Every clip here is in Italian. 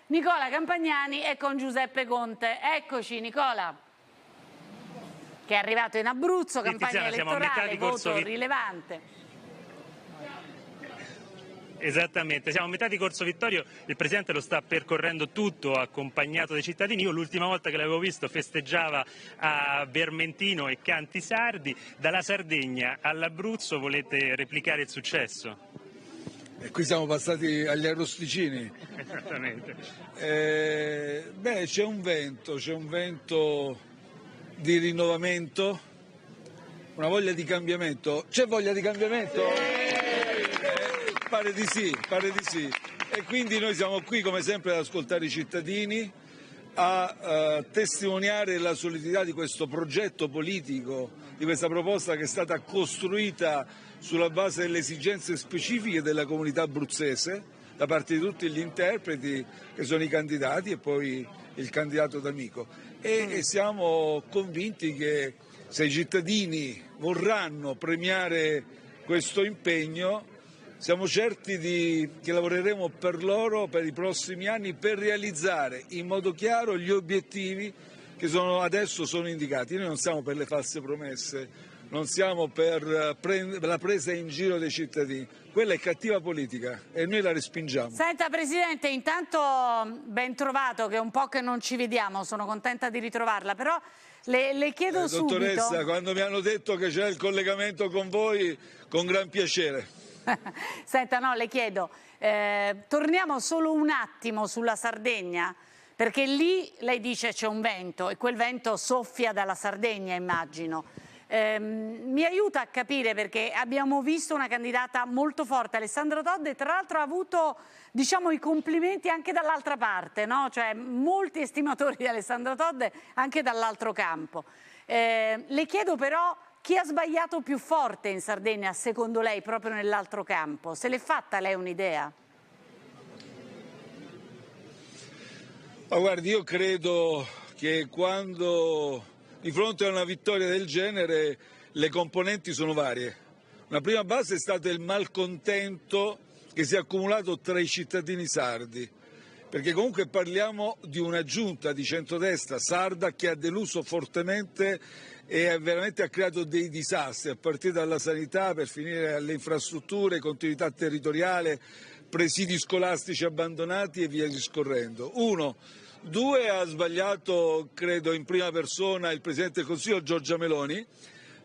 Nicola Campagnani e con Giuseppe Conte. Eccoci Nicola, che è arrivato in Abruzzo, campagna elettorale, voto rilevante. Esattamente, siamo a metà di Corso Vittorio, il Presidente lo sta percorrendo tutto accompagnato dai cittadini. Io l'ultima volta che l'avevo visto festeggiava a Vermentino e Canti Sardi. Dalla Sardegna all'Abruzzo volete replicare il successo? E qui siamo passati agli arrosticini. Esattamente. Beh, c'è un vento di rinnovamento, una voglia di cambiamento. C'è voglia di cambiamento? Pare di sì. E quindi noi siamo qui come sempre ad ascoltare i cittadini, a testimoniare la solidità di questo progetto politico, di questa proposta che è stata costruita sulla base delle esigenze specifiche della comunità abruzzese, da parte di tutti gli interpreti che sono i candidati e poi il candidato d'amico. E siamo convinti che se i cittadini vorranno premiare questo impegno, siamo certi che lavoreremo per loro per i prossimi anni per realizzare in modo chiaro gli obiettivi che adesso sono indicati. Noi non siamo per le false promesse, non siamo per la presa in giro dei cittadini. Quella è cattiva politica e noi la respingiamo. Senta Presidente, intanto ben trovato, che è un po' che non ci vediamo, sono contenta di ritrovarla, però le chiedo subito... Dottoressa, quando mi hanno detto che c'è il collegamento con voi, con gran piacere. Senta, no, le chiedo, torniamo solo un attimo sulla Sardegna, perché lì lei dice c'è un vento e quel vento soffia dalla Sardegna, immagino. Mi aiuta a capire, perché abbiamo visto una candidata molto forte, Alessandro Todde, e tra l'altro ha avuto, diciamo, i complimenti anche dall'altra parte, no? Cioè molti estimatori di Alessandro Todde anche dall'altro campo. Le chiedo però, chi ha sbagliato più forte in Sardegna, secondo lei, proprio nell'altro campo? Se l'è fatta lei un'idea? Ma guardi, io credo che quando di fronte a una vittoria del genere le componenti sono varie. Una prima base è stato il malcontento che si è accumulato tra i cittadini sardi, perché comunque parliamo di una giunta di centrodestra sarda che ha deluso fortemente e veramente ha creato dei disastri, a partire dalla sanità per finire alle infrastrutture, continuità territoriale, presidi scolastici abbandonati e via discorrendo. Uno. Due, ha sbagliato, credo, in prima persona il Presidente del Consiglio Giorgia Meloni,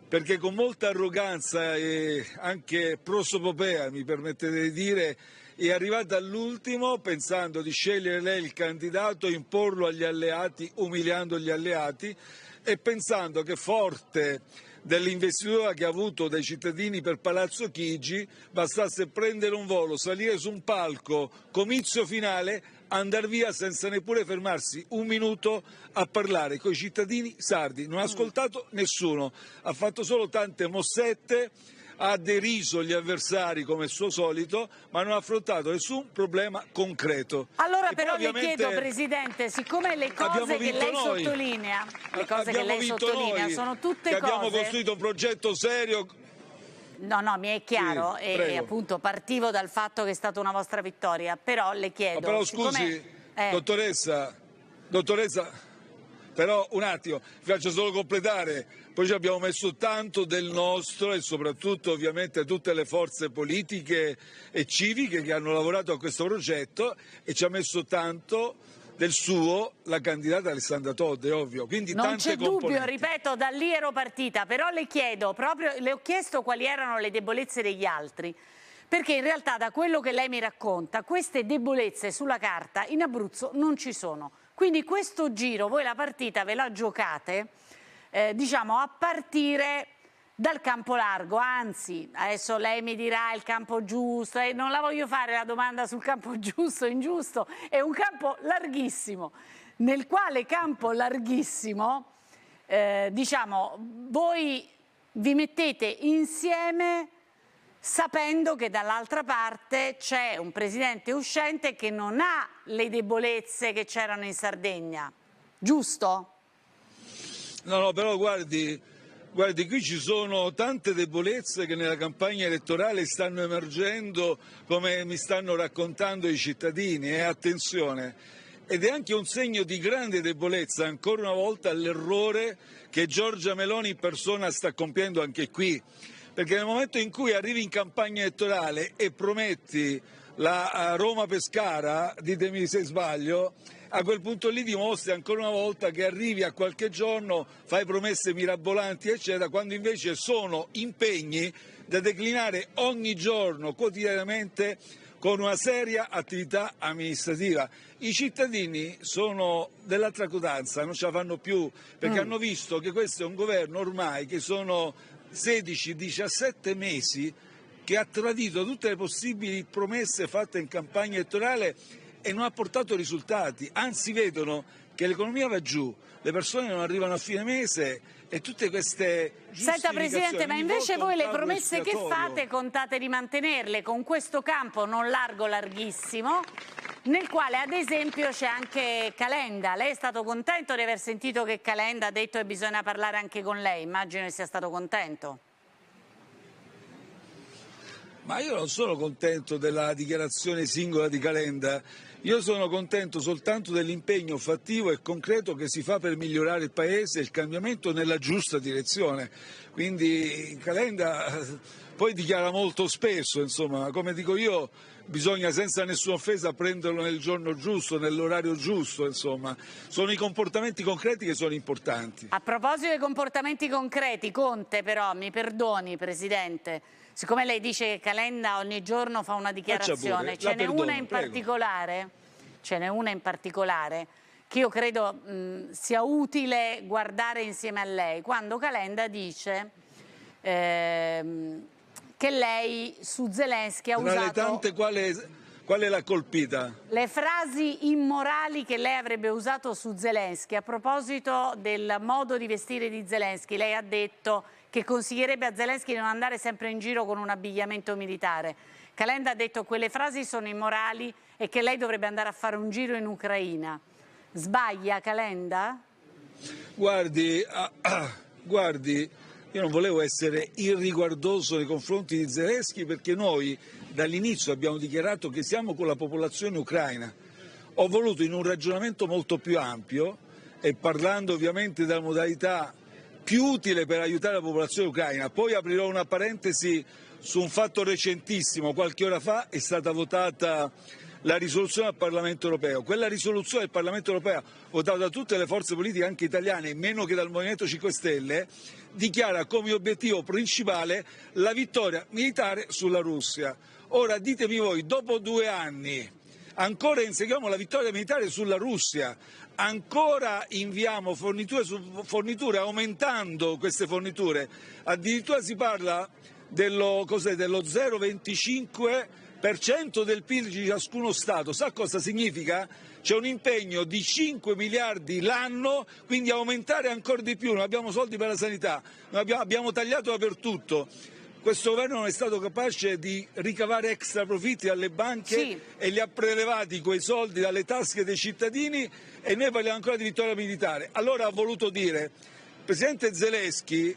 perché con molta arroganza e anche prosopopea, mi permettete di dire, è arrivata all'ultimo pensando di scegliere lei il candidato, imporlo agli alleati, umiliando gli alleati, e pensando che forte dell'investitura che ha avuto dai cittadini per Palazzo Chigi bastasse prendere un volo, salire su un palco, comizio finale, andare via senza neppure fermarsi un minuto a parlare con i cittadini sardi. Non ha ascoltato nessuno, ha fatto solo tante mossette, ha deriso gli avversari come il suo solito, ma non ha affrontato nessun problema concreto. Allora però le chiedo, Presidente, siccome le cose che lei sottolinea, sono tutte cose... Abbiamo costruito un progetto serio. No, mi è chiaro, sì, e appunto partivo dal fatto che è stata una vostra vittoria, però le chiedo... Però scusi, dottoressa, però un attimo, vi faccio solo completare, poi ci abbiamo messo tanto del nostro e soprattutto ovviamente tutte le forze politiche e civiche che hanno lavorato a questo progetto, e ci ha messo tanto del suo la candidata Alessandra Todde, è ovvio. Quindi non tante c'è dubbio, componenti. ripeto, da lì ero partita, però le chiedo, proprio le ho chiesto quali erano le debolezze degli altri, perché in realtà da quello che lei mi racconta queste debolezze sulla carta in Abruzzo non ci sono. Quindi questo giro voi la partita ve la giocate, diciamo, a partire dal campo largo, anzi, adesso lei mi dirà il campo giusto, e non la voglio fare la domanda sul campo giusto o ingiusto, è un campo larghissimo, nel quale campo larghissimo, diciamo, voi vi mettete insieme sapendo che dall'altra parte c'è un presidente uscente che non ha le debolezze che c'erano in Sardegna, giusto? No, però guardi, qui ci sono tante debolezze che nella campagna elettorale stanno emergendo, come mi stanno raccontando i cittadini, e attenzione, ed è anche un segno di grande debolezza, ancora una volta, l'errore che Giorgia Meloni in persona sta compiendo anche qui, perché nel momento in cui arrivi in campagna elettorale e prometti la Roma-Pescara, ditemi se sbaglio, a quel punto lì dimostri ancora una volta che arrivi a qualche giorno, fai promesse mirabolanti eccetera, quando invece sono impegni da declinare ogni giorno, quotidianamente, con una seria attività amministrativa. I cittadini sono dell'altra cotanza, non ce la fanno più, perché hanno visto che questo è un governo ormai che sono 16-17 mesi che ha tradito tutte le possibili promesse fatte in campagna elettorale e non ha portato risultati, anzi vedono che l'economia va giù, le persone non arrivano a fine mese e tutte queste giustificazioni. Senta Presidente, ma invece voi le promesse che fate contate di mantenerle con questo campo non largo, larghissimo, nel quale ad esempio c'è anche Calenda. Lei è stato contento di aver sentito che Calenda ha detto che bisogna parlare anche con lei? Immagino che sia stato contento. Ma io non sono contento della dichiarazione singola di Calenda, io sono contento soltanto dell'impegno fattivo e concreto che si fa per migliorare il Paese e il cambiamento nella giusta direzione. Quindi Calenda poi dichiara molto spesso, insomma, come dico io, bisogna senza nessuna offesa prenderlo nel giorno giusto, nell'orario giusto, insomma. Sono i comportamenti concreti che sono importanti. A proposito dei comportamenti concreti, Conte però, mi perdoni Presidente, siccome lei dice che Calenda ogni giorno fa una dichiarazione, ce n'è una in particolare che io credo sia utile guardare insieme a lei, quando Calenda dice che lei su Zelensky ha usato... Tra le tante quale l'ha colpita? Le frasi immorali che lei avrebbe usato su Zelensky a proposito del modo di vestire di Zelensky. Lei ha detto che consiglierebbe a Zelensky di non andare sempre in giro con un abbigliamento militare. Calenda ha detto che quelle frasi sono immorali e che lei dovrebbe andare a fare un giro in Ucraina. Sbaglia Calenda? Guardi, io non volevo essere irriguardoso nei confronti di Zelensky perché noi dall'inizio abbiamo dichiarato che siamo con la popolazione ucraina. Ho voluto in un ragionamento molto più ampio e parlando ovviamente della modalità più utile per aiutare la popolazione ucraina. Poi aprirò una parentesi su un fatto recentissimo. Qualche ora fa è stata votata la risoluzione al Parlamento europeo. Quella risoluzione del Parlamento europeo, votata da tutte le forze politiche anche italiane, meno che dal Movimento 5 Stelle, dichiara come obiettivo principale la vittoria militare sulla Russia. Ora ditemi voi, dopo 2 anni ancora inseguiamo la vittoria militare sulla Russia, ancora inviamo forniture su forniture, aumentando queste forniture, addirittura si parla dello 0,25% del PIL di ciascuno Stato. Sa cosa significa? C'è un impegno di 5 miliardi l'anno, quindi aumentare ancora di più, non abbiamo soldi per la sanità, abbiamo tagliato dappertutto. Questo governo non è stato capace di ricavare extra profitti dalle banche e li ha prelevati quei soldi dalle tasche dei cittadini e noi parliamo ancora di vittoria militare. Allora ha voluto dire, Presidente Zelensky,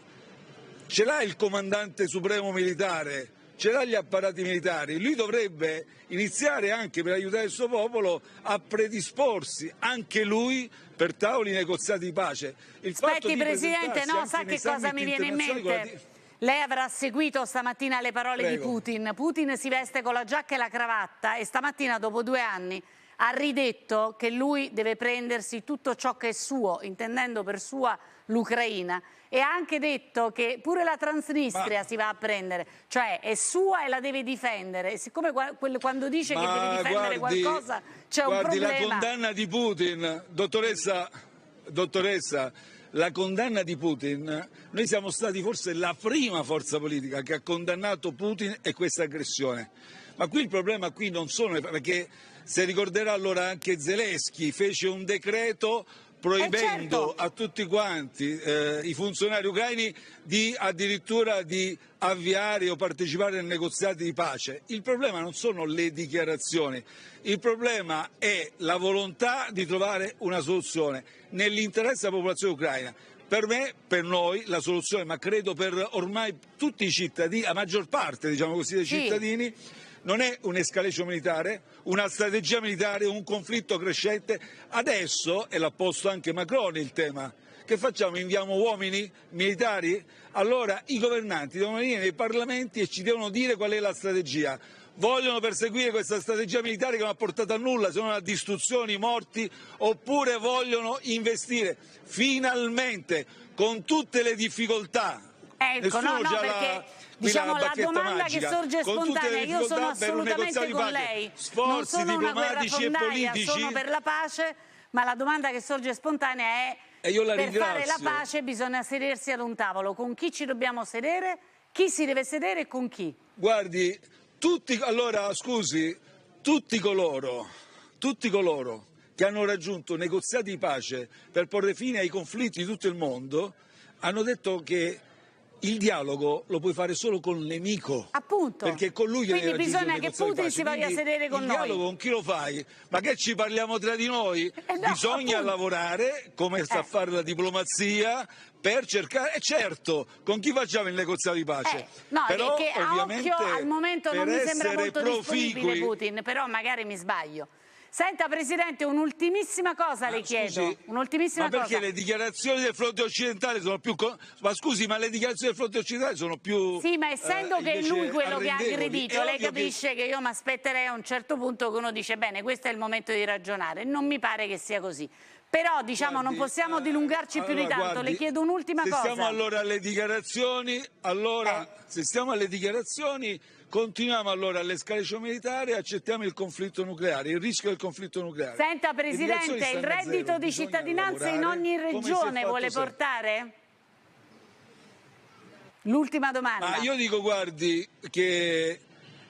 ce l'ha il comandante supremo militare, ce l'ha gli apparati militari, lui dovrebbe iniziare anche per aiutare il suo popolo a predisporsi anche lui per tavoli negoziati di pace. Aspetti Presidente, no, sa che cosa mi viene in mente? Lei avrà seguito stamattina le parole di Putin. Putin si veste con la giacca e la cravatta e stamattina, dopo 2 anni, ha ridetto che lui deve prendersi tutto ciò che è suo, intendendo per sua l'Ucraina, e ha anche detto che pure la Transnistria si va a prendere, cioè è sua e la deve difendere. Siccome quando dice che deve difendere qualcosa c'è un problema. La condanna di Putin, dottoressa, la condanna di Putin, noi siamo stati forse la prima forza politica che ha condannato Putin e questa aggressione. Ma qui il problema non sono, perché se ricorderà allora anche Zelensky fece un decreto proibendo a tutti quanti i funzionari ucraini addirittura di avviare o partecipare ai negoziati di pace. Il problema non sono le dichiarazioni, il problema è la volontà di trovare una soluzione nell'interesse della popolazione ucraina. Per me, per noi, la soluzione, ma credo per ormai tutti i cittadini, la maggior parte diciamo così, dei cittadini, non è un'escalation militare, una strategia militare, un conflitto crescente. Adesso, e l'ha posto anche Macron il tema, che facciamo? Inviamo uomini militari? Allora i governanti devono venire nei parlamenti e ci devono dire qual è la strategia. Vogliono perseguire questa strategia militare che non ha portato a nulla, se non a distruzioni, morti, oppure vogliono investire finalmente, con tutte le difficoltà? Ecco, perché diciamo la domanda magica, che sorge spontanea, io sono assolutamente con lei, non sono una guerrafondaia, sono per la pace, ma la domanda che sorge spontanea è: per fare la pace bisogna sedersi ad un tavolo. Con chi ci dobbiamo sedere? Chi si deve sedere e con chi? Guardi, tutti coloro che hanno raggiunto negoziati di pace per porre fine ai conflitti di tutto il mondo hanno detto che il dialogo lo puoi fare solo con il nemico. Appunto. Perché con lui quindi bisogna che Putin si voglia sedere con noi. Il dialogo con chi lo fai? Ma che ci parliamo tra di noi? No, bisogna lavorare, come sa fare la diplomazia, per cercare, certo, con chi facciamo il negoziato di pace? No, però, che a occhio al momento non mi sembra molto disponibile Putin, però magari mi sbaglio. Senta Presidente, un'ultimissima cosa le chiedo. Un'ultimissima cosa. Ma perché le dichiarazioni del fronte occidentale sono più... Ma scusi, ma le dichiarazioni del fronte occidentale sono più... Sì, ma essendo che è lui quello che ha aggredito, lei capisce che io mi aspetterei a un certo punto che uno dice bene, questo è il momento di ragionare. Non mi pare che sia così. Però diciamo non possiamo dilungarci più di tanto, le chiedo un'ultima cosa. Se stiamo allora alle dichiarazioni, se stiamo alle dichiarazioni, continuiamo allora all'escalation militare e accettiamo il conflitto nucleare, il rischio del conflitto nucleare. Senta Presidente, il reddito di cittadinanza in ogni regione vuole portare? L'ultima domanda. Ma io dico, guardi, che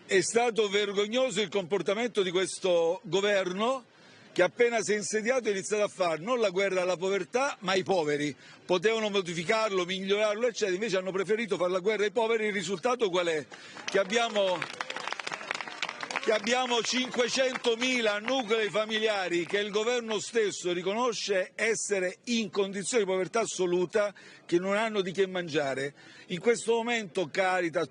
è stato vergognoso il comportamento di questo governo, che appena si è insediato ha iniziato a fare non la guerra alla povertà ma ai poveri. Potevano modificarlo, migliorarlo eccetera, invece hanno preferito fare la guerra ai poveri. Il risultato qual è? Che abbiamo 500.000 nuclei familiari che il governo stesso riconosce essere in condizioni di povertà assoluta, che non hanno di che mangiare. In questo momento Caritas,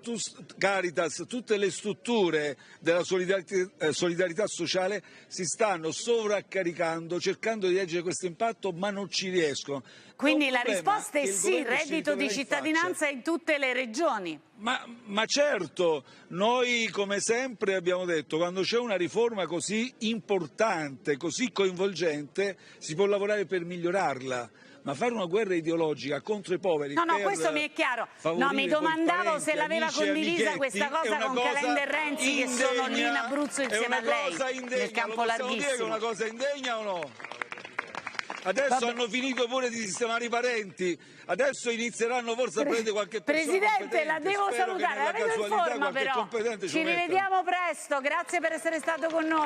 tutte le strutture della solidarietà sociale si stanno sovraccaricando, cercando di leggere questo impatto, ma non ci riescono. Quindi la risposta è sì, reddito di cittadinanza in tutte le regioni. Ma certo, noi come sempre abbiamo detto, quando c'è una riforma così importante, così coinvolgente, si può lavorare per migliorarla. Ma fare una guerra ideologica contro i poveri... No, questo mi è chiaro. No, mi domandavo se l'aveva condivisa questa cosa con Calenda e Renzi, che sono lì in Abruzzo insieme a lei, nel campo larghissimo. Dire che è una cosa indegna o no? Adesso hanno finito pure di sistemare i parenti, adesso inizieranno forse a prendere qualche persona Presidente, la devo salutare, la vedo in forma però. Ci rivediamo presto, grazie per essere stato con noi.